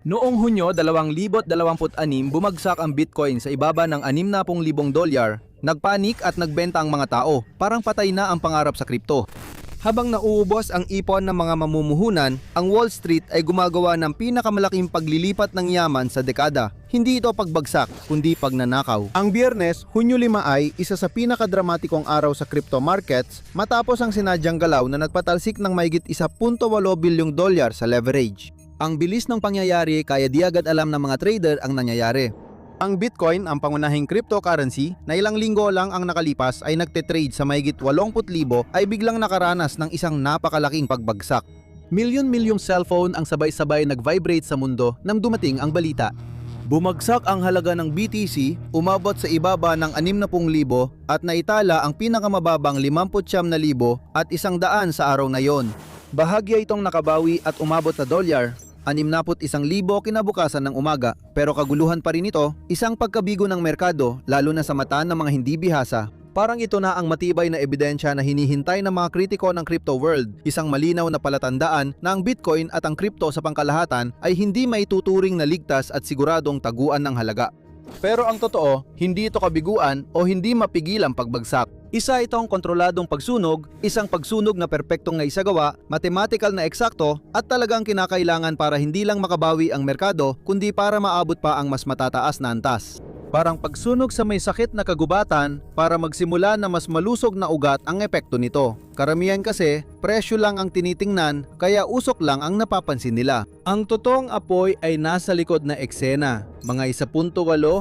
Noong Hunyo 2026, bumagsak ang Bitcoin sa ibaba ng $60,000. Nagpanik at nagbenta ang mga tao, parang patay na ang pangarap sa kripto. Habang nauubos ang ipon ng mga mamumuhunan, ang Wall Street ay gumagawa ng pinakamalaking paglilipat ng yaman sa dekada. Hindi ito pagbagsak, kundi pagnanakaw. Ang Biyernes, Hunyo 5 ay isa sa pinakadramatikong araw sa crypto markets matapos ang sinadyang galaw na nagpatalsik ng mahigit $1.8 bilyong sa leverage. Ang bilis ng pangyayari kaya di agad alam ng mga trader ang nangyayari. Ang Bitcoin, ang pangunahing cryptocurrency na ilang linggo lang ang nakalipas ay nagte-trade sa mahigit 80,000 ay biglang nakaranas ng isang napakalaking pagbagsak. Milyon-milyong cellphone ang sabay-sabay nag-vibrate sa mundo nang dumating ang balita. Bumagsak ang halaga ng BTC, umabot sa ibaba ng 60,000 at naitala ang pinakamababang 59,000 at 100 sa araw na yon. Bahagya itong nakabawi at umabot sa $61,000 kinabukasan ng umaga, pero kaguluhan pa rin ito, isang pagkabigo ng merkado lalo na sa mata ng mga hindi bihasa. Parang ito na ang matibay na ebidensya na hinihintay ng mga kritiko ng crypto world, isang malinaw na palatandaan na ang Bitcoin at ang crypto sa pangkalahatan ay hindi maituturing na ligtas at siguradong taguan ng halaga. Pero ang totoo, hindi ito kabiguan o hindi mapigilang pagbagsak. Isa itong kontroladong pagsunog, isang pagsunog na perpektong naisagawa, mathematical na eksakto at talagang kinakailangan para hindi lang makabawi ang merkado kundi para maabot pa ang mas matataas na antas. Parang pagsunog sa may sakit na kagubatan para magsimula na mas malusog na ugat ang epekto nito. Karamihan kasi, presyo lang ang tinitingnan kaya usok lang ang napapansin nila. Ang totoong apoy ay nasa likod na eksena. Mga 1.8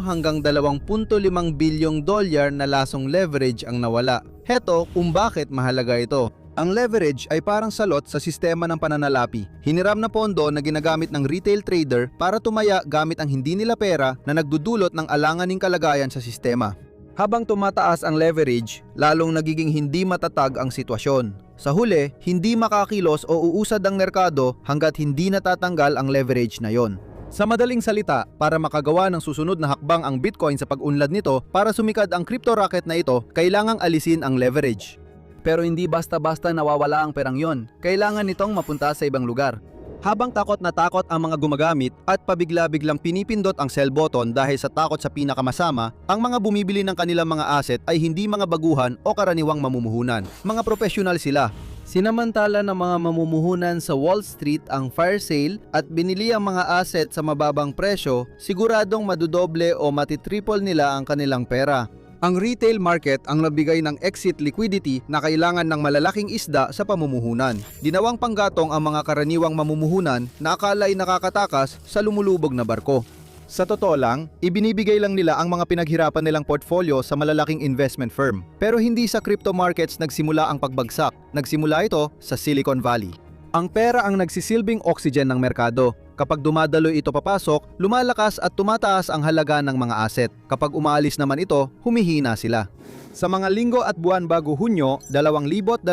hanggang 2.5 bilyong dolyar na lasong leverage ang nawala. Heto kung bakit mahalaga ito. Ang leverage ay parang salot sa sistema ng pananalapi. Hiniram na pondo na ginagamit ng retail trader para tumaya gamit ang hindi nila pera na nagdudulot ng alanganing kalagayan sa sistema. Habang tumataas ang leverage, lalong nagiging hindi matatag ang sitwasyon. Sa huli, hindi makakilos o uusad ang merkado hanggat hindi natatanggal ang leverage na yon. Sa madaling salita, para makagawa ng susunod na hakbang ang Bitcoin sa pag-unlad nito para sumikad ang crypto racket na ito, kailangang alisin ang leverage. Pero hindi basta-basta nawawala ang perang yon. Kailangan nitong mapunta sa ibang lugar. Habang takot na takot ang mga gumagamit at pabigla-biglang pinipindot ang sell button dahil sa takot sa pinakamasama, ang mga bumibili ng kanilang mga asset ay hindi mga baguhan o karaniwang mamumuhunan. Mga profesional sila. Sinamantala ng mga mamumuhunan sa Wall Street ang fire sale at binili ang mga asset sa mababang presyo, siguradong madudoble o matitriple nila ang kanilang pera. Ang retail market ang nabigay ng exit liquidity na kailangan ng malalaking isda sa pamumuhunan. Ginawang panggatong ang mga karaniwang mamumuhunan na akala ay nakakatakas sa lumulubog na barko. Sa totoo lang, ibinibigay lang nila ang mga pinaghirapan nilang portfolio sa malalaking investment firm. Pero hindi sa crypto markets nagsimula ang pagbagsak. Nagsimula ito sa Silicon Valley. Ang pera ang nagsisilbing oxygen ng merkado. Kapag dumadaloy ito papasok, lumalakas at tumataas ang halaga ng mga asset. Kapag umaalis naman ito, humihina sila. Sa mga linggo at buwan bago Hunyo 2026,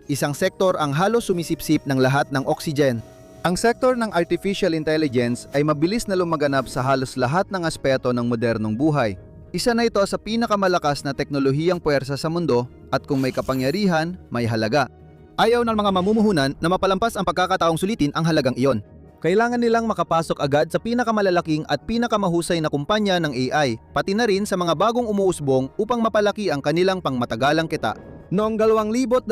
isang sektor ang halos sumisipsip ng lahat ng oxygen. Ang sektor ng artificial intelligence ay mabilis na lumaganap sa halos lahat ng aspeto ng modernong buhay. Isa na ito sa pinakamalakas na teknolohiyang puwersa sa mundo at kung may kapangyarihan, may halaga. Ayaw ng mga mamumuhunan na mapalampas ang pagkakataong sulitin ang halagang iyon. Kailangan nilang makapasok agad sa pinakamalalaking at pinakamahusay na kumpanya ng AI, pati na rin sa mga bagong umuusbong upang mapalaki ang kanilang pangmatagalang kita. Noong 2026,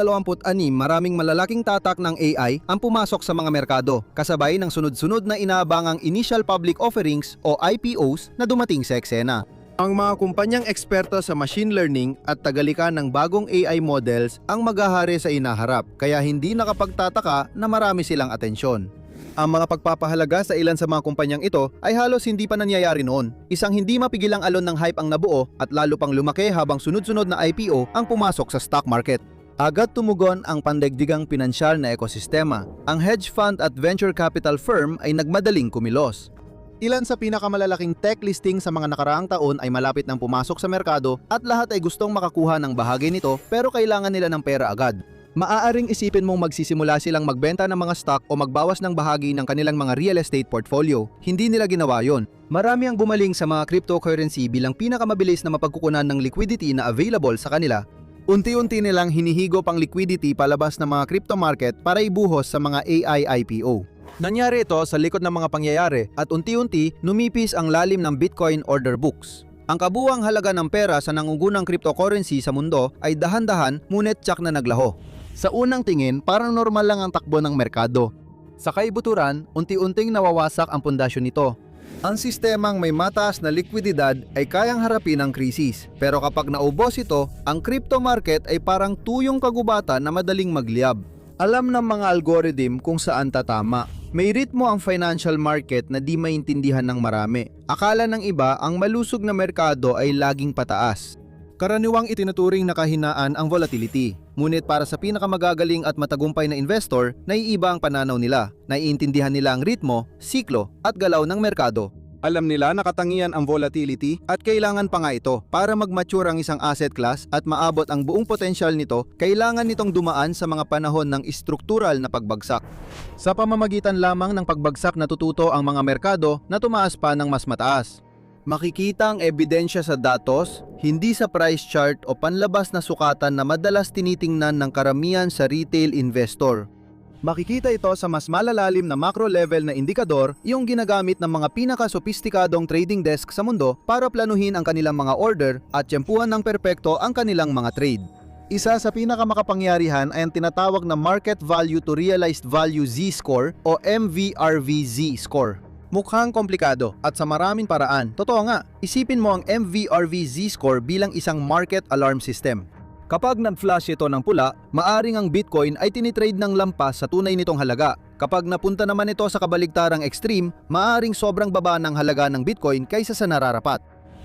maraming malalaking tatak ng AI ang pumasok sa mga merkado, kasabay ng sunod-sunod na inaabangang initial public offerings o IPOs na dumating sa eksena. Ang mga kumpanyang eksperto sa machine learning at tagalikan ng bagong AI models ang maghahari sa inaharap, kaya hindi nakapagtataka na marami silang atensyon. Ang mga pagpapahalaga sa ilan sa mga kumpanyang ito ay halos hindi pa nangyayari noon. Isang hindi mapigilang alon ng hype ang nabuo at lalo pang lumaki habang sunod-sunod na IPO ang pumasok sa stock market. Agad tumugon ang pandaigdigang pinansyal na ekosistema. Ang hedge fund at venture capital firm ay nagmadaling kumilos. Ilan sa pinakamalalaking tech listing sa mga nakaraang taon ay malapit nang pumasok sa merkado at lahat ay gustong makakuha ng bahagi nito pero kailangan nila ng pera agad. Maaaring isipin mong magsisimula silang magbenta ng mga stock o magbawas ng bahagi ng kanilang mga real estate portfolio. Hindi nila ginawa yon. Marami ang bumaling sa mga cryptocurrency bilang pinakamabilis na mapagkukunan ng liquidity na available sa kanila. Unti-unti nilang hinihigop ang liquidity palabas ng mga crypto market para ibuhos sa mga AI IPO. Nangyari ito sa likod ng mga pangyayari at unti-unti numipis ang lalim ng Bitcoin order books. Ang kabuuang halaga ng pera sa nangungunang cryptocurrency sa mundo ay dahan-dahan ngunit tsak na naglaho. Sa unang tingin, parang normal lang ang takbo ng merkado. Sa kaibuturan, unti-unting nawawasak ang pundasyon nito. Ang sistemang may mataas na likwididad ay kayang harapin ang krisis. Pero kapag naubos ito, ang crypto market ay parang tuyong kagubatan na madaling magliyab. Alam ng mga algorithm kung saan tatama. May ritmo ang financial market na di maintindihan ng marami. Akala ng iba ang malusog na merkado ay laging pataas. Karaniwang itinuturing na kahinaan ang volatility. Ngunit para sa pinakamagagaling at matagumpay na investor, naiiba ang pananaw nila. Naiintindihan nila ang ritmo, siklo at galaw ng merkado. Alam nila na katangian ang volatility at kailangan pa nga ito. Para mag-mature ang isang asset class at maabot ang buong potensyal nito, kailangan nitong dumaan sa mga panahon ng struktural na pagbagsak. Sa pamamagitan lamang ng pagbagsak natututo ang mga merkado na tumaas pa ng mas mataas. Makikita ang ebidensya sa datos, hindi sa price chart o panlabas na sukatan na madalas tinitingnan ng karamihan sa retail investor. Makikita ito sa mas malalalim na macro level na indikador, yung ginagamit ng mga pinaka-sopistikadong trading desk sa mundo para planuhin ang kanilang mga order at tiyempuhan ng perpekto ang kanilang mga trade. Isa sa pinakamakapangyarihan ay ang tinatawag na Market Value to Realized Value Z-Score o MVRV Z-Score. Mukhang komplikado at sa maraming paraan. Totoo nga, isipin mo ang MVRV Z-Score bilang isang market alarm system. Kapag nag-flash ito ng pula, maaring ang Bitcoin ay tinitrade ng lampas sa tunay nitong halaga. Kapag napunta naman ito sa kabaligtarang extreme, maaring sobrang baba ng halaga ng Bitcoin kaysa sa nararapat.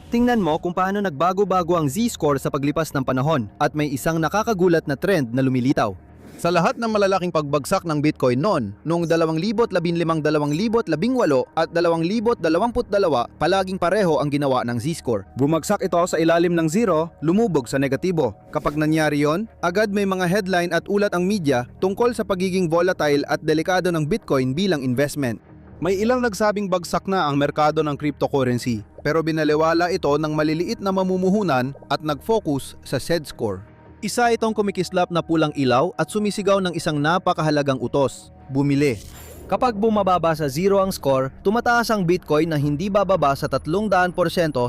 Tingnan mo kung paano nagbago-bago ang Z-score sa paglipas ng panahon at may isang nakakagulat na trend na lumilitaw. Sa lahat ng malalaking pagbagsak ng Bitcoin noong 2015, 2018 at 2022, palaging pareho ang ginawa ng Z-score. Bumagsak ito sa ilalim ng zero, lumubog sa negatibo. Kapag nangyari yon, agad may mga headline at ulat ang media tungkol sa pagiging volatile at delikado ng Bitcoin bilang investment. May ilang nagsabing bagsak na ang merkado ng cryptocurrency, pero binaliwala ito ng maliliit na mamumuhunan at nag-focus sa Z-score. Isa itong kumikislap na pulang ilaw at sumisigaw ng isang napakahalagang utos, bumili. Kapag bumababa sa zero ang score, tumataas ang Bitcoin na hindi bababa sa 300%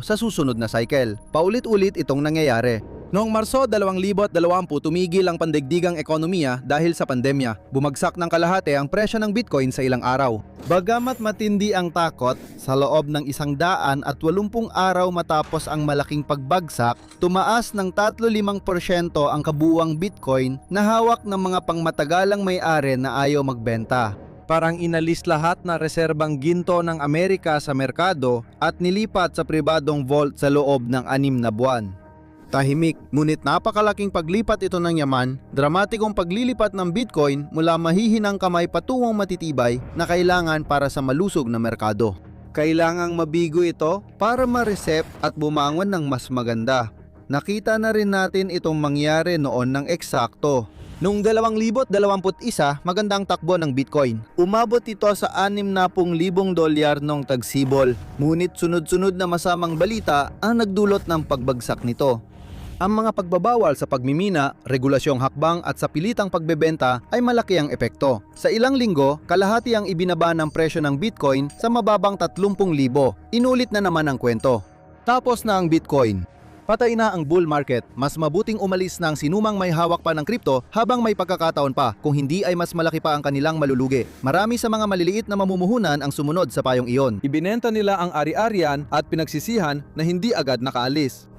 sa susunod na cycle. Paulit-ulit itong nangyayari. Noong Marso 2020, tumigil ang pandaigdigang ekonomiya dahil sa pandemya. Bumagsak ng kalahati ang presyo ng Bitcoin sa ilang araw. Bagamat matindi ang takot, sa loob ng 180 araw matapos ang malaking pagbagsak, tumaas ng 35% ang kabuuang Bitcoin na hawak ng mga pangmatagalang may-ari na ayaw magbenta. Parang inalis lahat na reserbang ginto ng Amerika sa merkado at nilipat sa pribadong vault sa loob ng 6 na buwan. Tahimik, ngunit napakalaking paglipat ito ng yaman, dramatikong paglilipat ng Bitcoin mula mahihinang kamay patungong matitibay na kailangan para sa malusog na merkado. Kailangang mabigo ito para ma-reset at bumangon ng mas maganda. Nakita na rin natin itong mangyari noon ng eksakto. Noong 2021, magandang takbo ng Bitcoin. Umabot ito sa $60,000 nung tagsibol. Ngunit sunod-sunod na masamang balita ang nagdulot ng pagbagsak nito. Ang mga pagbabawal sa pagmimina, regulasyong hakbang at sa pilitang pagbebenta ay malaki ang epekto. Sa ilang linggo, kalahati ang ibinaba ng presyo ng Bitcoin sa mababang 30,000. Inulit na naman ang kwento. Tapos na ang Bitcoin. Patay na ang bull market. Mas mabuting umalis na ang sinumang may hawak pa ng kripto habang may pagkakataon pa, kung hindi ay mas malaki pa ang kanilang malulugi. Marami sa mga maliliit na mamumuhunan ang sumunod sa payong iyon. Ibinenta nila ang ari-arian at pinagsisihan na hindi agad nakaalis.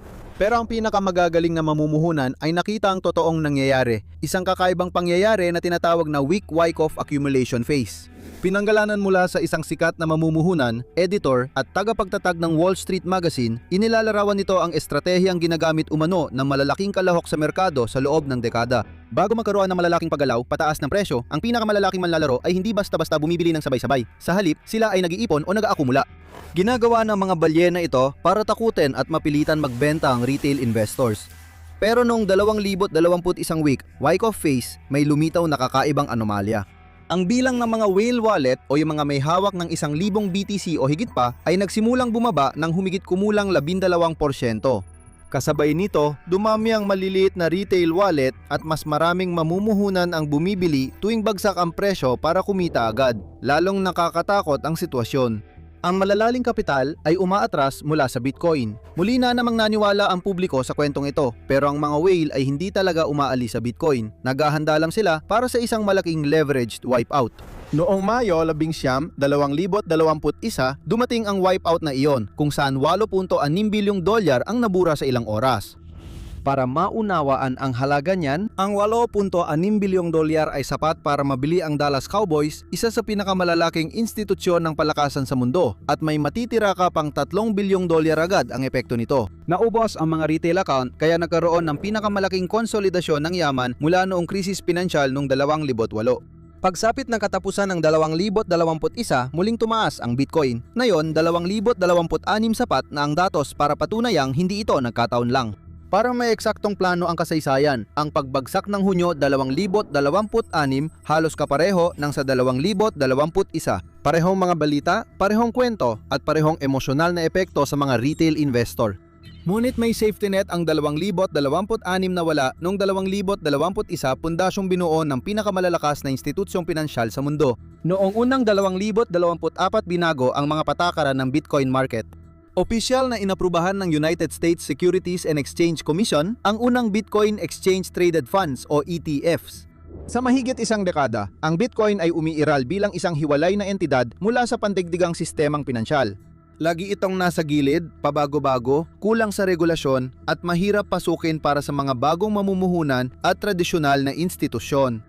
Pero ang pinakamagagaling na mamumuhunan ay nakita ang totoong nangyayari, isang kakaibang pangyayari na tinatawag na weak Wyckoff accumulation phase. Pinanggalanan mula sa isang sikat na mamumuhunan, editor at tagapagtatag ng Wall Street Magazine, inilalarawan nito ang estratehiyang ginagamit umano ng malalaking kalahok sa merkado sa loob ng dekada. Bago magkaroon ng malalaking paggalaw, pataas ng presyo, ang pinakamalalaking manlalaro ay hindi basta-basta bumibili ng sabay-sabay. Sa halip, sila ay nag-iipon o nag-aakumula. Ginagawa ng mga balyena ito para takutin at mapilitan magbenta ang retail investors. Pero noong 2021 week, Wyckoff phase, may lumitaw na kakaibang anomalya. Ang bilang ng mga whale wallet o yung mga may hawak ng 1,000 BTC o higit pa ay nagsimulang bumaba ng humigit kumulang 12%. Kasabay nito, dumami ang maliliit na retail wallet at mas maraming mamumuhunan ang bumibili tuwing bagsak ang presyo para kumita agad. Lalong nakakatakot ang sitwasyon. Ang malalaling kapital ay umaatras mula sa Bitcoin. Muli na namang naniwala ang publiko sa kwentong ito, pero ang mga whale ay hindi talaga umaalis sa Bitcoin. Naghahanda lang sila para sa isang malaking leveraged wipeout. Noong Mayo 11, 2021, dumating ang wipeout na iyon kung saan 8.6 bilyong dolyar ang nabura sa ilang oras. Para maunawaan ang halaga niyan, ang 8.6 bilyong dolyar ay sapat para mabili ang Dallas Cowboys, isa sa pinakamalalaking institusyon ng palakasan sa mundo, at may matitira ka pang 3 bilyong dolyar agad ang epekto nito. Naubos ang mga retail account kaya nagkaroon ng pinakamalaking konsolidasyon ng yaman mula noong krisis pinansyal noong 2008. Pagsapit ng katapusan ng 2021, muling tumaas ang Bitcoin. Ngayon, 2026 sapat na ang datos para patunayang hindi ito nagkataon lang. Para may eksaktong plano ang kasaysayan, ang pagbagsak ng Hunyo 2026 halos kapareho ng sa 2021. Parehong mga balita, parehong kwento, at parehong emosyonal na epekto sa mga retail investor. Ngunit may safety net ang 2026 na wala noong 2021 pundasyong binuo ng pinakamalalakas na institusyong pinansyal sa mundo. Noong unang 2024 binago ang mga patakaran ng Bitcoin market. Opisyal na inaprubahan ng United States Securities and Exchange Commission ang unang Bitcoin Exchange Traded Funds o ETFs. Sa mahigit isang dekada, ang Bitcoin ay umiiral bilang isang hiwalay na entidad mula sa pandigdigang sistemang pinansyal. Lagi itong nasa gilid, pabago-bago, kulang sa regulasyon at mahirap pasukin para sa mga bagong mamumuhunan at tradisyonal na institusyon.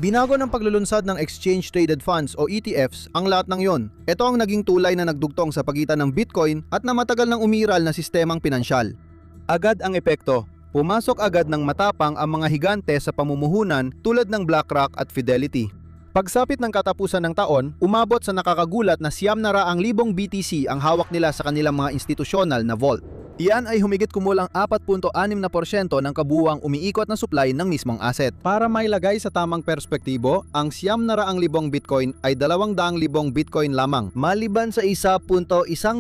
Binago ng paglulunsad ng Exchange Traded Funds o ETFs ang lahat ng yon. Ito ang naging tulay na nagdugtong sa pagitan ng Bitcoin at na matagal nang umiral na sistemang pinansyal. Agad ang epekto. Pumasok agad ng matapang ang mga higante sa pamumuhunan tulad ng BlackRock at Fidelity. Pagsapit ng katapusan ng taon, umabot sa nakakagulat na 900,000 BTC ang hawak nila sa kanilang mga institusyonal na vault. Iyan ay humigit kumulang 4.6% ng kabuuang umiikot na supply ng mismong asset. Para mailagay sa tamang perspektibo, ang 900,000 Bitcoin ay 200,000 Bitcoin lamang. Maliban sa 1.1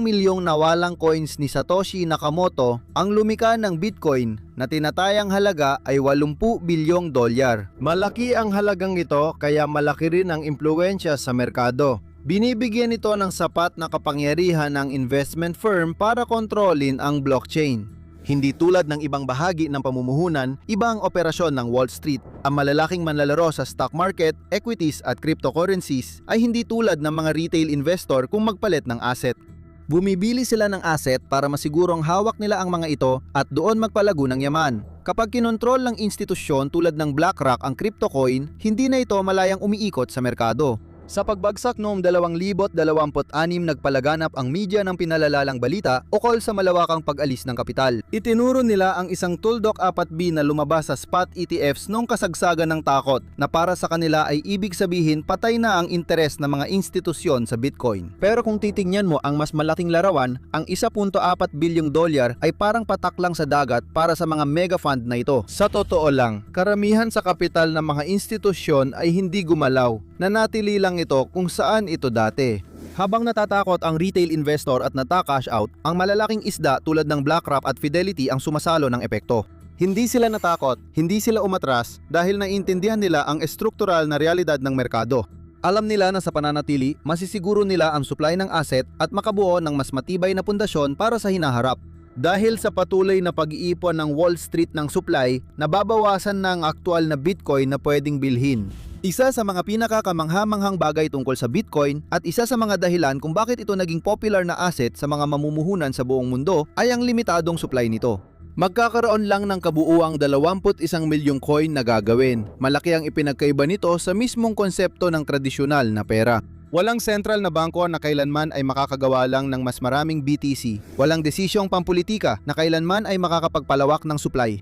milyong nawalang coins ni Satoshi Nakamoto, ang lumika ng Bitcoin na tinatayang halaga ay 80 bilyong dolyar. Malaki ang halagang ito kaya malaki rin ang impluwensya sa merkado. Binibigyan ito ng sapat na kapangyarihan ng investment firm para kontrolin ang blockchain. Hindi tulad ng ibang bahagi ng pamumuhunan, iba ang operasyon ng Wall Street. Ang malalaking manlalaro sa stock market, equities at cryptocurrencies ay hindi tulad ng mga retail investor kung magpalit ng asset. Bumibili sila ng asset para masigurong hawak nila ang mga ito at doon magpalago ng yaman. Kapag kinontrol ng institusyon tulad ng BlackRock ang crypto coin, hindi na ito malayang umiikot sa merkado. Sa pagbagsak noong 2026, nagpalaganap ang media ng pinalalalang balita ukol sa malawakang pag-alis ng kapital. Itinuro nila ang isang Tuldok 4B na lumabas sa spot ETFs noong kasagsagan ng takot na para sa kanila ay ibig sabihin patay na ang interes ng mga institusyon sa Bitcoin. Pero kung titingnan mo ang mas malaking larawan, ang 1.4 bilyong dolyar ay parang patak lang sa dagat para sa mga mega fund na ito. Sa totoo lang, karamihan sa kapital ng mga institusyon ay hindi gumalaw. Nanatili lang ito kung saan ito dati. Habang natatakot ang retail investor at nata-cash out, ang malalaking isda tulad ng BlackRock at Fidelity ang sumasalo ng epekto. Hindi sila natakot, hindi sila umatras dahil naiintindihan nila ang estruktural na realidad ng merkado. Alam nila na sa pananatili, masisiguro nila ang supply ng asset at makabuo ng mas matibay na pundasyon para sa hinaharap. Dahil sa patuloy na pag-iipon ng Wall Street ng supply, nababawasan na ang aktual na Bitcoin na pwedeng bilhin. Isa sa mga pinakakamangha-manghang bagay tungkol sa Bitcoin at isa sa mga dahilan kung bakit ito naging popular na asset sa mga mamumuhunan sa buong mundo ay ang limitadong supply nito. Magkakaroon lang ng kabuuang 21 milyong coin na gagawin. Malaki ang ipinagkaiba nito sa mismong konsepto ng tradisyonal na pera. Walang sentral na bangko na kailanman ay makakagawa lang ng mas maraming BTC. Walang desisyong pampulitika na kailanman ay makakapagpalawak ng supply.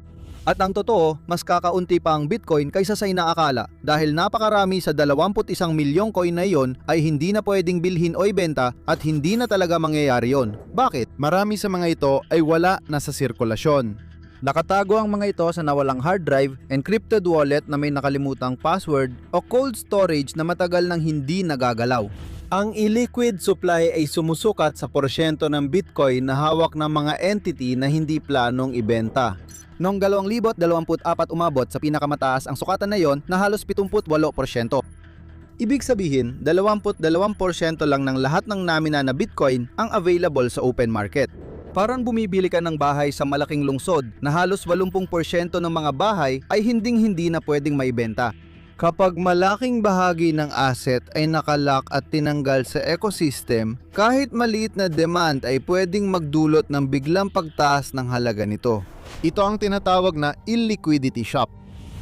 At ang totoo, mas kakaunti pa ang Bitcoin kaysa sa inaakala dahil napakarami sa 21 milyong coin na iyon ay hindi na pwedeng bilhin o ibenta at hindi na talaga mangyayari yon. Bakit? Marami sa mga ito ay wala na sa sirkulasyon. Nakatago ang mga ito sa nawalang hard drive, encrypted wallet na may nakalimutang password o cold storage na matagal nang hindi nagagalaw. Ang illiquid supply ay sumusukat sa porsyento ng Bitcoin na hawak ng mga entity na hindi planong ibenta. Noong 2024 umabot sa pinakamataas ang sukatan na yon na halos 78%. Ibig sabihin, 22% lang ng lahat ng namina na Bitcoin ang available sa open market. Parang bumibili ka ng bahay sa malaking lungsod na halos 80% ng mga bahay ay hinding-hindi na pwedeng maibenta. Kapag malaking bahagi ng asset ay nakalock at tinanggal sa ecosystem, kahit maliit na demand ay pwedeng magdulot ng biglang pagtaas ng halaga nito. Ito ang tinatawag na illiquidity shock.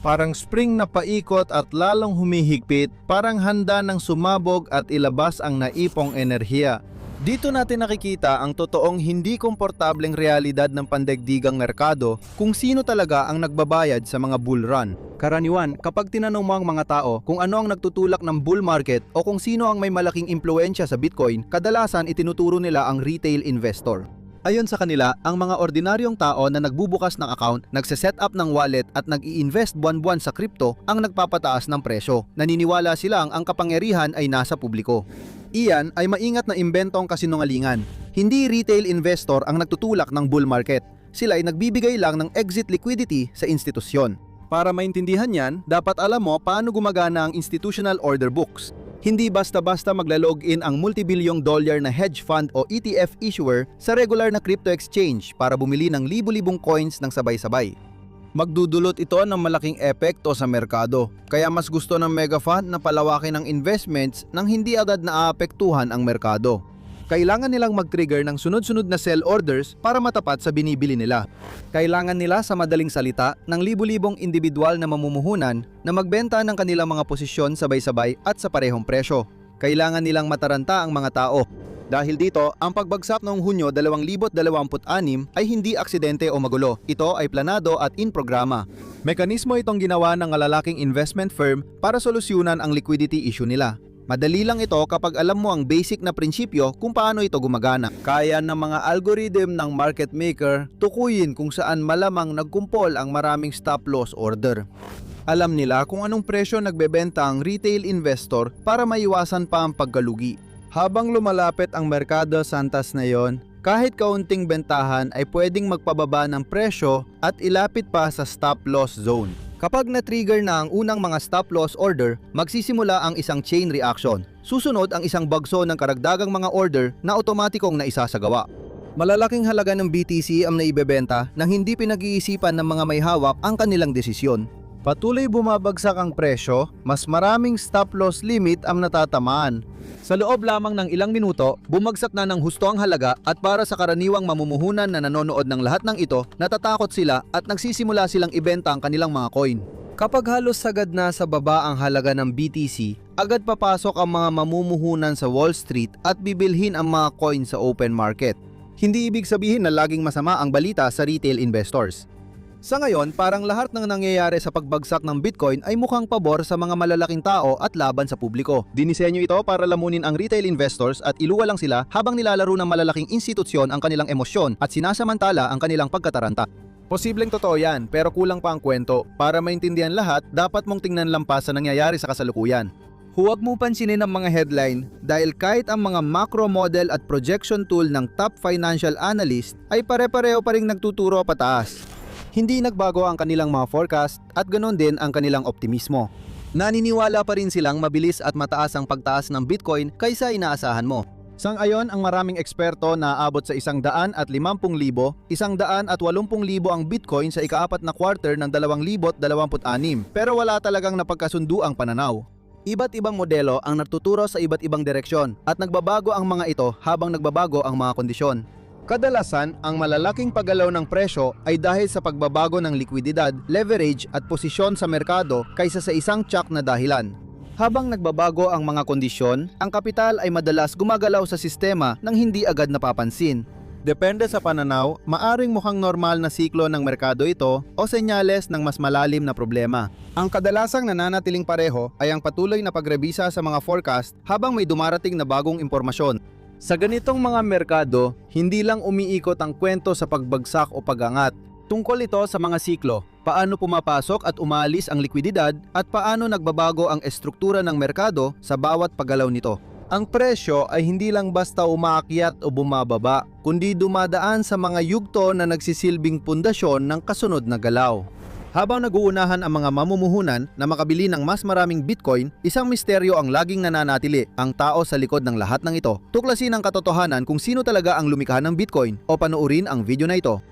Parang spring na paikot at lalong humihigpit, parang handa ng sumabog at ilabas ang naipong enerhiya. Dito natin nakikita ang totoong hindi komportableng realidad ng pandaigdigang merkado kung sino talaga ang nagbabayad sa mga bull run. Karaniwan, kapag tinanong mo ang mga tao kung ano ang nagtutulak ng bull market o kung sino ang may malaking impluensya sa Bitcoin, kadalasan itinuturo nila ang retail investor. Ayon sa kanila, ang mga ordinaryong tao na nagbubukas ng account, nagse-set up ng wallet at nag-i-invest buwan-buwan sa crypto ang nagpapataas ng presyo. Naniniwala silang ang kapangyarihan ay nasa publiko. Iyan ay maingat na imbentong kasinungalingan. Hindi retail investor ang nagtutulak ng bull market. Sila ay nagbibigay lang ng exit liquidity sa institusyon. Para maintindihan yan, dapat alam mo paano gumagana ang institutional order books. Hindi basta-basta magla-login ang multibilyong dollar na hedge fund o ETF issuer sa regular na crypto exchange para bumili ng libu-libong coins ng sabay-sabay. Magdudulot ito ng malaking epekto sa merkado, kaya mas gusto ng mega fund na palawakin ang investments nang hindi agad naaapektuhan ang merkado. Kailangan nilang mag-trigger ng sunod-sunod na sell orders para matapat sa binibili nila. Kailangan nila, sa madaling salita, ng libu-libong individual na mamumuhunan na magbenta ng kanilang mga posisyon sabay-sabay at sa parehong presyo. Kailangan nilang mataranta ang mga tao. Dahil dito, ang pagbagsak noong Hunyo 2026 ay hindi aksidente o magulo. Ito ay planado at in programa. Mekanismo itong ginawa ng malalaking investment firm para solusyonan ang liquidity issue nila. Madali lang ito kapag alam mo ang basic na prinsipyo kung paano ito gumagana. Kaya ng mga algorithm ng market maker tukuyin kung saan malamang nagkumpol ang maraming stop loss order. Alam nila kung anong presyo nagbebenta ang retail investor para maiwasan pa ang pagkalugi. Habang lumalapit ang merkado sa antas na yon, kahit kaunting bentahan ay pwedeng magpababa ng presyo at ilapit pa sa stop loss zone. Kapag na-trigger na ang unang mga stop loss order, magsisimula ang isang chain reaction. Susunod ang isang bagso ng karagdagang mga order na otomatikong naisasagawa. Malalaking halaga ng BTC ang naibebenta nang hindi pinag-iisipan ng mga may hawak ang kanilang desisyon. Patuloy bumabagsak ang presyo, mas maraming stop loss limit ang natatamaan. Sa loob lamang ng ilang minuto, bumagsak na ng husto ang halaga at para sa karaniwang mamumuhunan na nanonood ng lahat ng ito, natatakot sila at nagsisimula silang ibenta ang kanilang mga coin. Kapag halos sagad na sa baba ang halaga ng BTC, agad papasok ang mga mamumuhunan sa Wall Street at bibilhin ang mga coin sa open market. Hindi ibig sabihin na laging masama ang balita sa retail investors. Sa ngayon, parang lahat ng nangyayari sa pagbagsak ng Bitcoin ay mukhang pabor sa mga malalaking tao at laban sa publiko. Dinisenyo ito para lamunin ang retail investors at iluwa lang sila habang nilalaro ng malalaking institusyon ang kanilang emosyon at sinasamantala ang kanilang pagkataranta. Posibleng totoo yan, pero kulang pa ang kwento. Para maintindihan lahat, dapat mong tingnan lampas sa nangyayari sa kasalukuyan. Huwag mo pansinin ang mga headline dahil kahit ang mga macro model at projection tool ng top financial analyst ay pare-pareho pa ring nagtuturo pataas. Hindi nagbago ang kanilang mga forecast at ganoon din ang kanilang optimismo. Naniniwala pa rin silang mabilis at mataas ang pagtaas ng Bitcoin kaysa inaasahan mo. Sang-ayon ang maraming eksperto na aabot sa 150,000, 180,000 ang Bitcoin sa ikaapat na quarter ng 2026 pero wala talagang napagkasunduang pananaw. Iba't ibang modelo ang natuturo sa iba't ibang direksyon at nagbabago ang mga ito habang nagbabago ang mga kondisyon. Kadalasan, ang malalaking paggalaw ng presyo ay dahil sa pagbabago ng likwididad, leverage at posisyon sa merkado kaysa sa isang tsak na dahilan. Habang nagbabago ang mga kondisyon, ang kapital ay madalas gumagalaw sa sistema nang hindi agad napapansin. Depende sa pananaw, maaring mukhang normal na siklo ng merkado ito o senyales ng mas malalim na problema. Ang kadalasang nananatiling pareho ay ang patuloy na pagrebisa sa mga forecast habang may dumarating na bagong impormasyon. Sa ganitong mga merkado, hindi lang umiikot ang kwento sa pagbagsak o pagangat. Tungkol ito sa mga siklo, paano pumapasok at umaalis ang likwididad at paano nagbabago ang estruktura ng merkado sa bawat paggalaw nito. Ang presyo ay hindi lang basta umaakyat o bumababa, kundi dumadaan sa mga yugto na nagsisilbing pundasyon ng kasunod na galaw. Habang naguunahan ang mga mamumuhunan na makabili ng mas maraming Bitcoin, isang misteryo ang laging nananatili, ang tao sa likod ng lahat ng ito. Tuklasin ang katotohanan kung sino talaga ang lumikha ng Bitcoin o panoorin ang video na ito.